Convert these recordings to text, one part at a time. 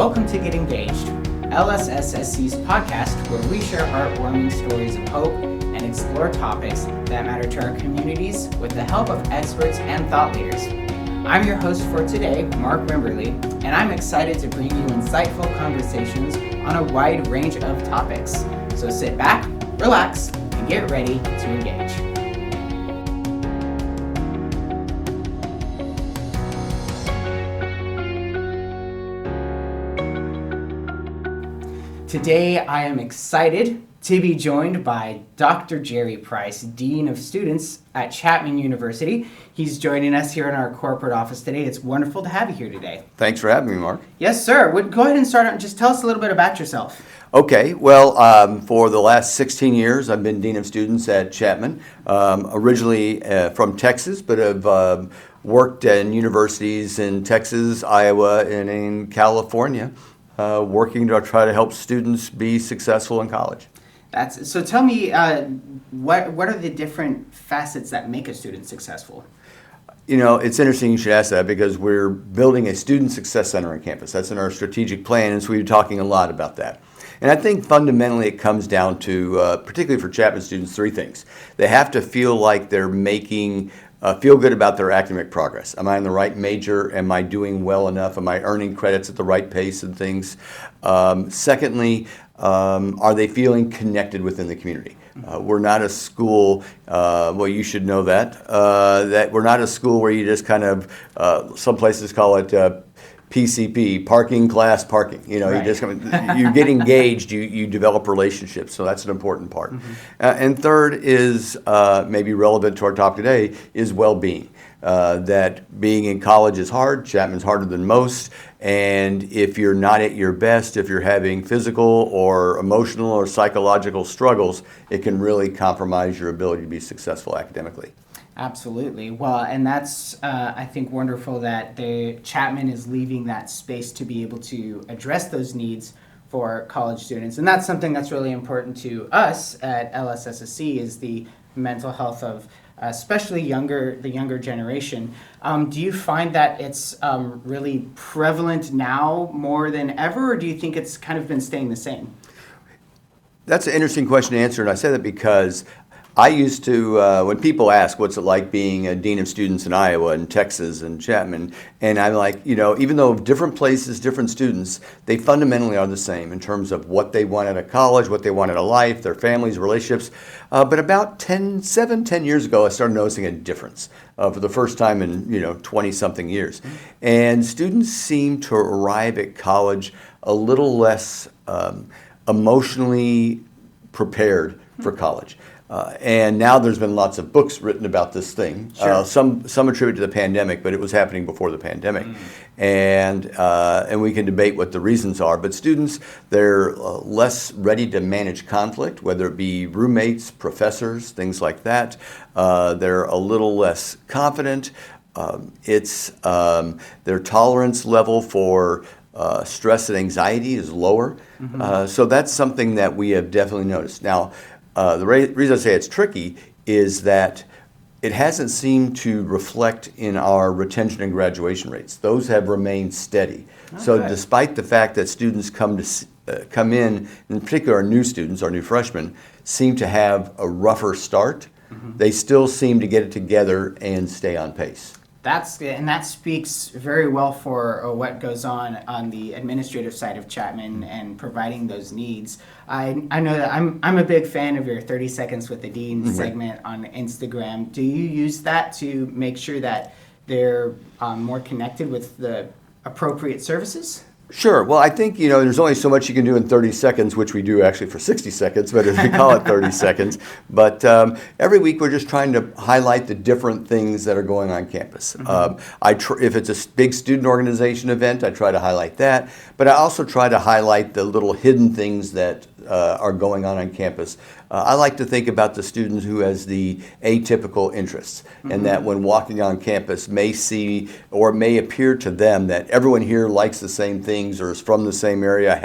Welcome to Get Engaged, LSSSC's podcast where we share heartwarming stories of hope and explore topics that matter to our communities with the help of experts and thought leaders. I'm your host for today, Mark Wimberley, and I'm excited to bring you insightful conversations on a wide range of topics. So sit back, relax, and get ready to engage. Today, I am excited to be joined by Dr. Jerry Price, Dean of Students at Chapman University. He's joining us here in our corporate office today. It's wonderful to have you here today. Thanks for having me, Mark. Yes, sir. Go ahead and start out and just tell us a little bit about yourself. Okay, well, for the last 16 years, I've been Dean of Students at Chapman, originally from Texas, but have worked in universities in Texas, Iowa, and in California, working to try to help students be successful in college. So tell me, what are the different facets that make a student successful? You know, it's interesting you should ask that because we're building a student success center on campus. That's in our strategic plan, and so we're talking a lot about that. And I think fundamentally it comes down to, particularly for Chapman students, three things. They have to feel like they're feel good about their academic progress. Am I in the right major? Am I doing well enough? Am I earning credits at the right pace and things? Secondly, are they feeling connected within the community? We're not a school, well, you should know that we're not a school where you just kind of, some places call it PCP, parking class parking. You know, right. You get engaged, you develop relationships, so that's an important part. Mm-hmm. And third is, maybe relevant to our topic today, is well-being. That being in college is hard, Chapman's harder than most, and if you're not at your best, if you're having physical or emotional or psychological struggles, it can really compromise your ability to be successful academically. Absolutely. Well, and that's, I think, wonderful that Chapman is leaving that space to be able to address those needs for college students. And that's something that's really important to us at LSSSC is the mental health of especially the younger generation. Do you find that it's really prevalent now more than ever, or do you think it's kind of been staying the same? That's an interesting question to answer, and I say that because I used to, when people ask what's it like being a dean of students in Iowa and Texas and Chapman, and I'm like, you know, even though different places, different students, they fundamentally are the same in terms of what they want out of college, what they want out of life, their families, relationships. But about 10 years ago, I started noticing a difference for the first time in, 20-something years. And students seem to arrive at college a little less emotionally prepared for college. And now there's been lots of books written about this thing. Sure. Some attribute to the pandemic, but it was happening before the pandemic. And we can debate what the reasons are. But students, they're less ready to manage conflict, whether it be roommates, professors, things like that. They're a little less confident. Their tolerance level for stress and anxiety is lower. Mm-hmm. So that's something that we have definitely noticed. Now, the reason I say it's tricky is that it hasn't seemed to reflect in our retention and graduation rates. Those have remained steady. Okay. So despite the fact that students come in particular our new students, our new freshmen, seem to have a rougher start, mm-hmm. they still seem to get it together and stay on pace. That speaks very well for what goes on the administrative side of Chapman and providing those needs. I know that I'm a big fan of your 30 Seconds with the Dean mm-hmm. segment on Instagram. Do you use that to make sure that they're more connected with the appropriate services? Sure. Well, I think, there's only so much you can do in 30 seconds, which we do actually for 60 seconds, but we call it 30 seconds. But every week we're just trying to highlight the different things that are going on campus. Mm-hmm. If it's a big student organization event, I try to highlight that. But I also try to highlight the little hidden things that are going on campus. I like to think about the student who has the atypical interests, mm-hmm. and that when walking on campus may see or it may appear to them that everyone here likes the same things or is from the same area,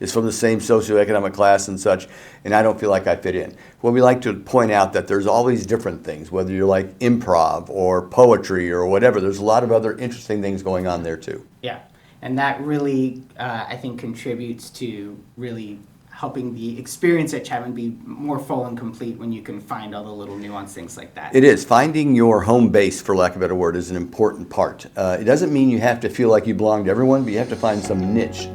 is from the same socioeconomic class and such, and I don't feel like I fit in. Well, we like to point out that there's all these different things, whether you're like improv or poetry or whatever. There's a lot of other interesting things going on there too. Yeah. And that really, I think, contributes to really helping the experience at Chapman be more full and complete when you can find all the little nuanced things like that. It is. Finding your home base, for lack of a better word, is an important part. It doesn't mean you have to feel like you belong to everyone, but you have to find some niche.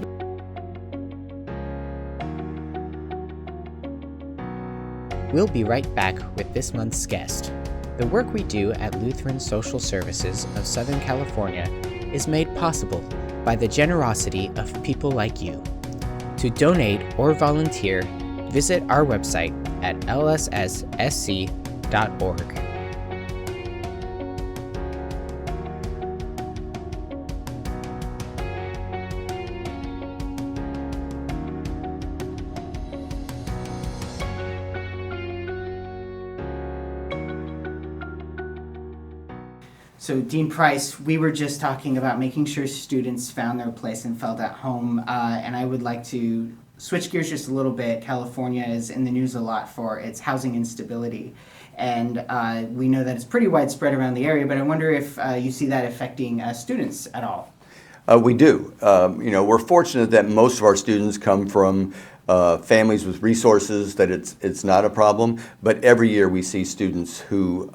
We'll be right back with this month's guest. The work we do at Lutheran Social Services of Southern California is made possible by the generosity of people like you. To donate or volunteer, visit our website at lsssc.org. So Dean Price, we were just talking about making sure students found their place and felt at home, and I would like to switch gears just a little bit. California is in the news a lot for its housing instability, and we know that it's pretty widespread around the area, but I wonder if you see that affecting students at all. We do. We're fortunate that most of our students come from families with resources, that it's not a problem, but every year we see students who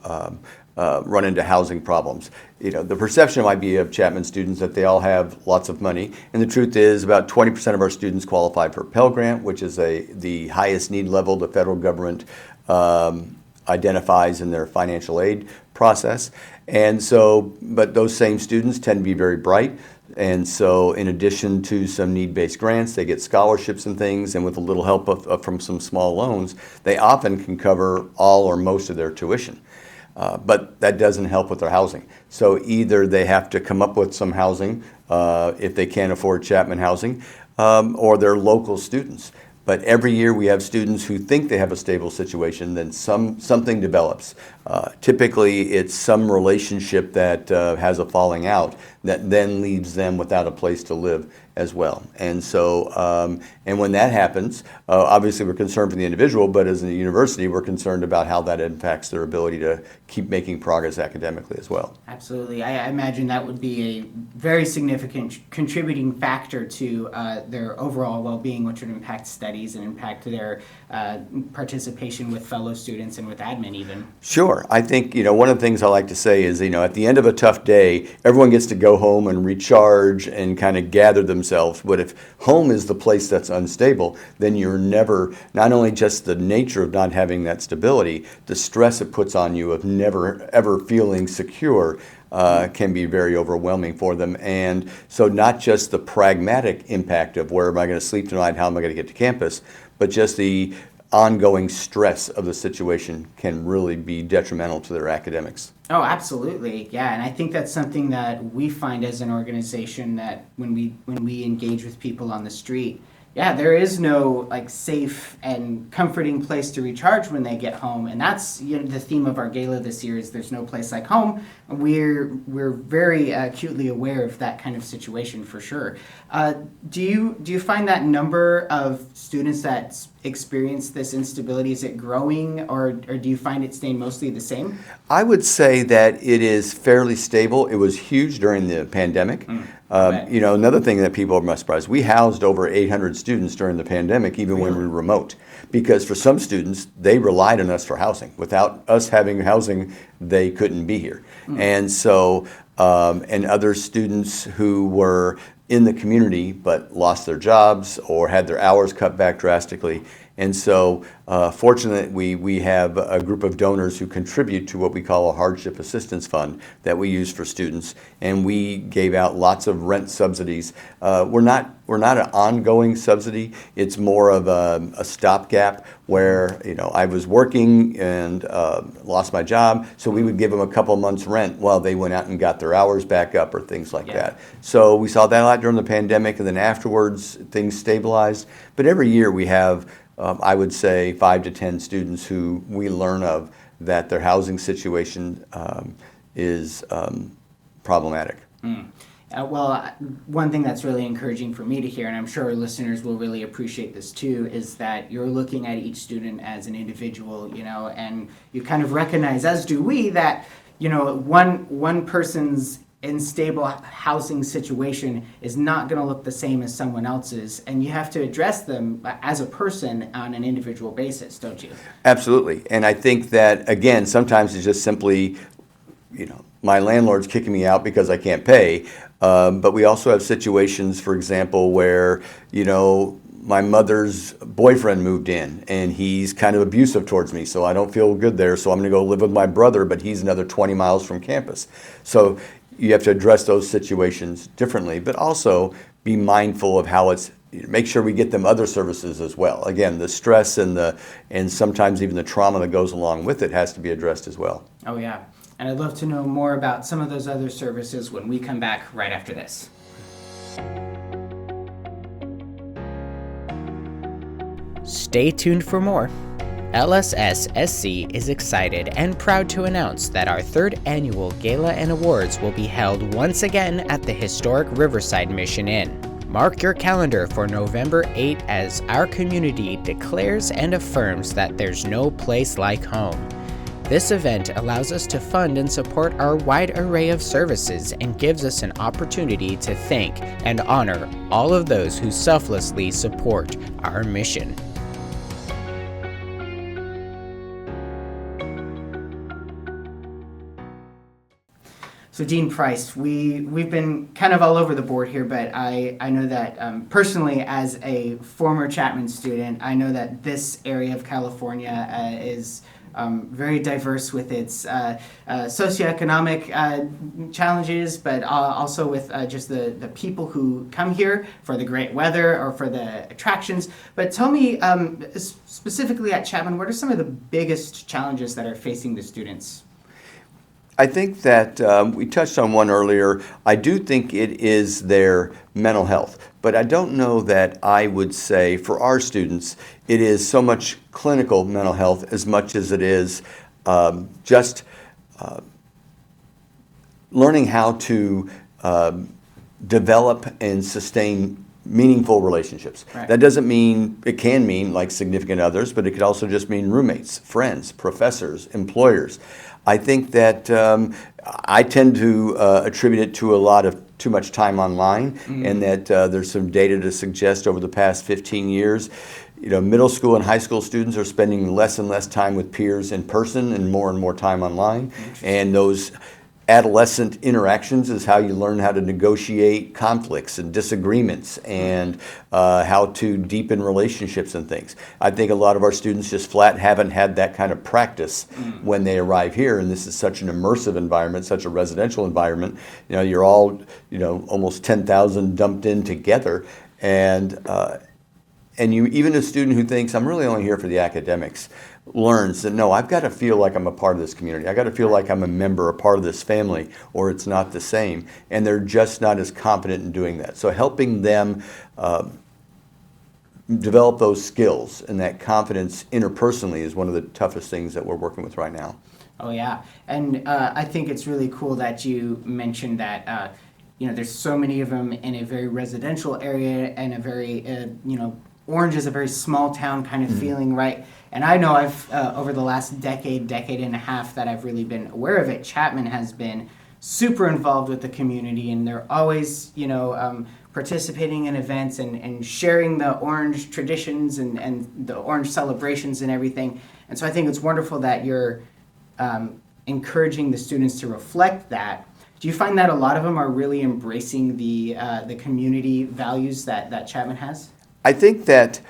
run into housing problems. The perception might be of Chapman students that they all have lots of money, and the truth is about 20% of our students qualify for Pell Grant, which is the highest need level the federal government identifies in their financial aid process. And so, but those same students tend to be very bright. And so in addition to some need-based grants, they get scholarships and things, and with a little help from some small loans, they often can cover all or most of their tuition. But that doesn't help with their housing. So either they have to come up with some housing if they can't afford Chapman housing, or they're local students. But every year we have students who think they have a stable situation, then something develops. Typically it's some relationship that has a falling out that then leaves them without a place to live as well. And so, and when that happens, obviously we're concerned for the individual, but as a university, we're concerned about how that impacts their ability to keep making progress academically as well. Absolutely. I imagine that would be a very significant contributing factor to their overall well-being, which would impact studies and impact their participation with fellow students and with admin even. Sure. I think, one of the things I like to say is, at the end of a tough day, everyone gets to go home and recharge and kind of gather themselves. But if home is the place that's unstable, then you're never, not only just the nature of not having that stability, the stress it puts on you of never ever feeling secure can be very overwhelming for them. And so not just the pragmatic impact of where am I going to sleep tonight, how am I going to get to campus, but just the ongoing stress of the situation can really be detrimental to their academics. Oh, absolutely. Yeah, and I think that's something that we find as an organization, that when we engage with people on the street, yeah, there is no safe and comforting place to recharge when they get home, and that's the theme of our gala this year is there's no place like home. We're very acutely aware of that kind of situation for sure. Do you find that number of students that experience this instability, is it growing, or do you find it staying mostly the same? I would say that it is fairly stable. It was huge during the pandemic. Another thing that people are surprised, we housed over 800 students during the pandemic, even when we were remote, because for some students, they relied on us for housing. Without us having housing, they couldn't be here. And so, and other students who were in the community but lost their jobs or had their hours cut back drastically. And so, fortunately, we have a group of donors who contribute to what we call a hardship assistance fund that we use for students, and we gave out lots of rent subsidies. We're not an ongoing subsidy. It's more of a stopgap where I was working and lost my job, so we would give them a couple months' rent while they went out and got their hours back up or things like that. So we saw that a lot during the pandemic, and then afterwards things stabilized. But every year we have I would say 5 to 10 students who we learn of that their housing situation is problematic. Well, one thing that's really encouraging for me to hear, and I'm sure our listeners will really appreciate this too, is that you're looking at each student as an individual, and you kind of recognize, as do we, that one person's unstable housing situation is not going to look the same as someone else's, and you have to address them as a person on an individual basis, don't you? Absolutely. And I think that, again, sometimes it's just simply, my landlord's kicking me out because I can't pay. But we also have situations, for example, where, my mother's boyfriend moved in and he's kind of abusive towards me, so I don't feel good there, so I'm going to go live with my brother, but he's another 20 miles from campus. So you have to address those situations differently, but also be mindful of how make sure we get them other services as well. Again, the stress and sometimes even the trauma that goes along with it has to be addressed as well. Oh yeah, and I'd love to know more about some of those other services when we come back right after this. Stay tuned for more. LSS-SC is excited and proud to announce that our third annual Gala and Awards will be held once again at the historic Riverside Mission Inn. Mark your calendar for November 8 as our community declares and affirms that there's no place like home. This event allows us to fund and support our wide array of services and gives us an opportunity to thank and honor all of those who selflessly support our mission. So Dean Price, we've been kind of all over the board here, but I know that personally, as a former Chapman student, I know that this area of California is very diverse with its socioeconomic challenges, but also with just the people who come here for the great weather or for the attractions. But tell me, specifically at Chapman, what are some of the biggest challenges that are facing the students? I think that we touched on one earlier. I do think it is their mental health, but I don't know that I would say for our students it is so much clinical mental health as much as it is just learning how to develop and sustain meaningful relationships. Right. That doesn't mean, it can mean like significant others, but it could also just mean roommates, friends, professors, employers. I think that I tend to attribute it to a lot of too much time online, and that there's some data to suggest over the past 15 years, middle school and high school students are spending less and less time with peers in person and more time online. And those adolescent interactions is how you learn how to negotiate conflicts and disagreements and how to deepen relationships and things. I think a lot of our students just flat haven't had that kind of practice when they arrive here, and this is such an immersive environment, such a residential environment. You're all, almost 10,000 dumped in together, and you, even a student who thinks I'm really only here for the academics, learns that no, I've got to feel like I'm a part of this community. I've got to feel like I'm a member, a part of this family, or it's not the same. And they're just not as confident in doing that. So helping them develop those skills and that confidence interpersonally is one of the toughest things that we're working with right now. Oh yeah, and I think it's really cool that you mentioned that there's so many of them in a very residential area and a very Orange is a very small town kind of feeling, right? And I know I've, over the last decade and a half that I've really been aware of it, Chapman has been super involved with the community, and they're always, participating in events and sharing the Orange traditions and the Orange celebrations and everything. And so I think it's wonderful that you're encouraging the students to reflect that. Do you find that a lot of them are really embracing the community values that Chapman has? I think that,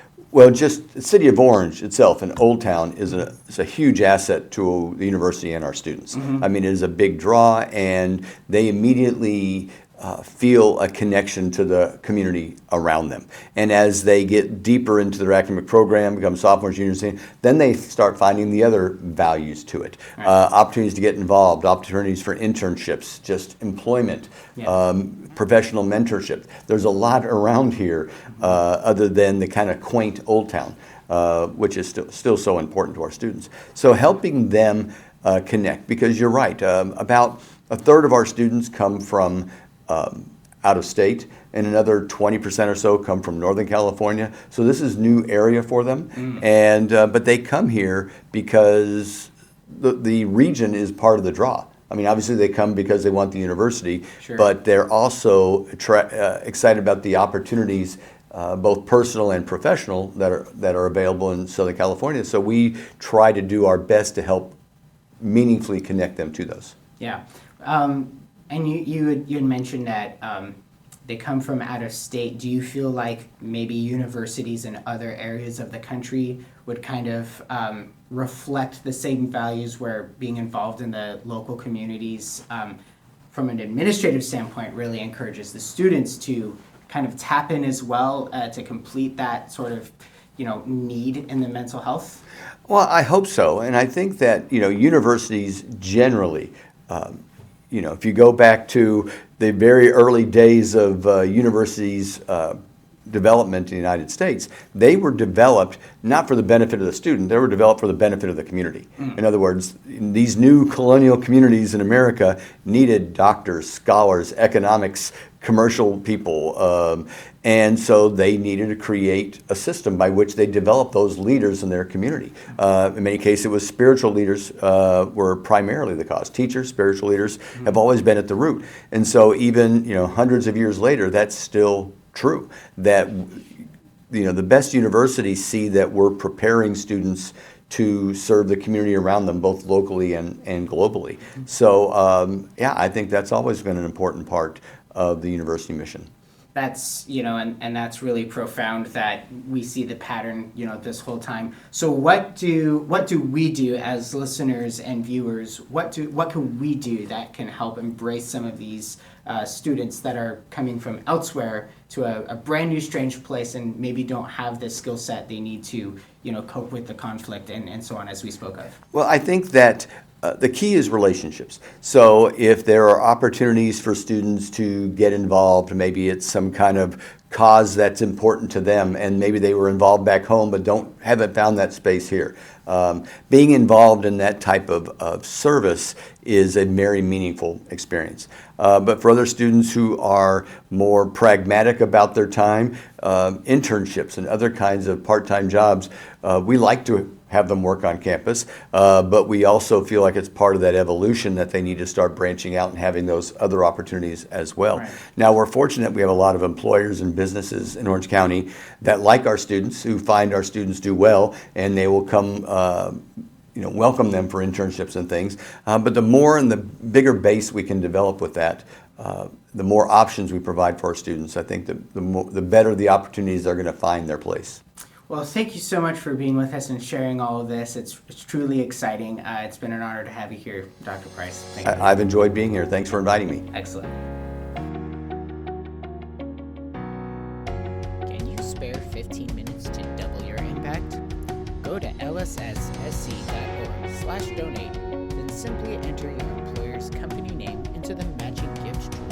just the city of Orange itself in Old Town is a huge asset to the university and our students. I mean, it is a big draw, and they immediately feel a connection to the community around them. And as they get deeper into their academic program, become sophomores, juniors, then they start finding the other values to it. Right. Opportunities to get involved, opportunities for internships, just employment, professional mentorship. There's a lot around here other than the kind of quaint Old Town, which is still so important to our students. So helping them connect, because you're right, about a third of our students come from out of state, and another 20% or so come from Northern California. So this is new area for them, and but they come here because the region is part of the draw. I mean, obviously they come because they want the university, Sure. but they're also excited about the opportunities, both personal and professional, that are available in Southern California. So we try to do our best to help meaningfully connect them to those. Yeah. And you had mentioned that they come from out of state. Do you feel like maybe universities in other areas of the country would kind of reflect the same values where being involved in the local communities from an administrative standpoint really encourages the students to kind of tap in as well to complete that sort of need in the mental health? Well, I hope so, and I think that universities generally, if you go back to the very early days of universities' development in the United States, they were developed not for the benefit of the student, they were developed for the benefit of the community. In other words, these new colonial communities in America needed doctors, scholars, economics, commercial people, and so they needed to create a system by which they developed those leaders in their community. In many cases, it was spiritual leaders were primarily the cause. Teachers, spiritual leaders have always been at the root, and so even hundreds of years later, that's still true. That the best universities see that we're preparing students to serve the community around them, both locally and globally. So I think that's always been an important part of the university mission. That's and that's really profound that we see the pattern this whole time. So what do we do as listeners and viewers? What can we do that can help embrace some of these students that are coming from elsewhere to a brand new strange place and maybe don't have the skill set they need to cope with the conflict and so on, as we spoke of? Well, I think that the key is relationships. So if there are opportunities for students to get involved, maybe it's some kind of cause that's important to them, and maybe they were involved back home but haven't found that space here. Being involved in that type of service is a very meaningful experience. But for other students who are more pragmatic about their time, internships and other kinds of part-time jobs, we like to have them work on campus, but we also feel like it's part of that evolution that they need to start branching out and having those other opportunities as well. Right. Now, we're fortunate we have a lot of employers and businesses in Orange County that like our students, who find our students do well, and they will come welcome them for internships and things. But the more and the bigger base we can develop with that, the more options we provide for our students, I think the better the opportunities they're going to find their place. Well, thank you so much for being with us and sharing all of this. It's truly exciting. It's been an honor to have you here, Dr. Price. Thank you. I've enjoyed being here. Thanks for inviting me. Excellent. Can you spare 15 minutes to double your impact? Go to lsssc.org/donate, then simply enter your employer's company name into the matching gift tool.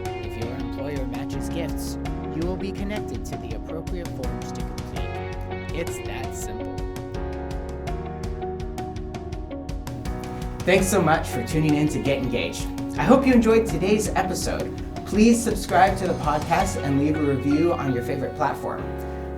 If your employer matches gifts, you will be connected to the appropriate forms to complete. It's that simple. Thanks so much for tuning in to Get Engaged. I hope you enjoyed today's episode. Please subscribe to the podcast and leave a review on your favorite platform.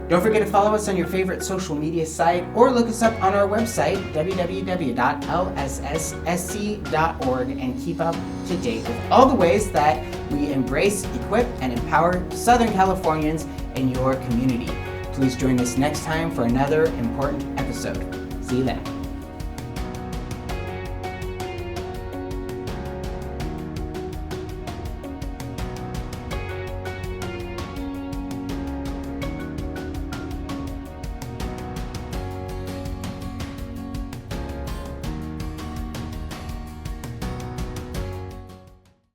Don't forget to follow us on your favorite social media site or look us up on our website, www.lsssc.org, and keep up to date with all the ways that we embrace, equip, and empower Southern Californians in your community. Please join us next time for another important episode. See you then.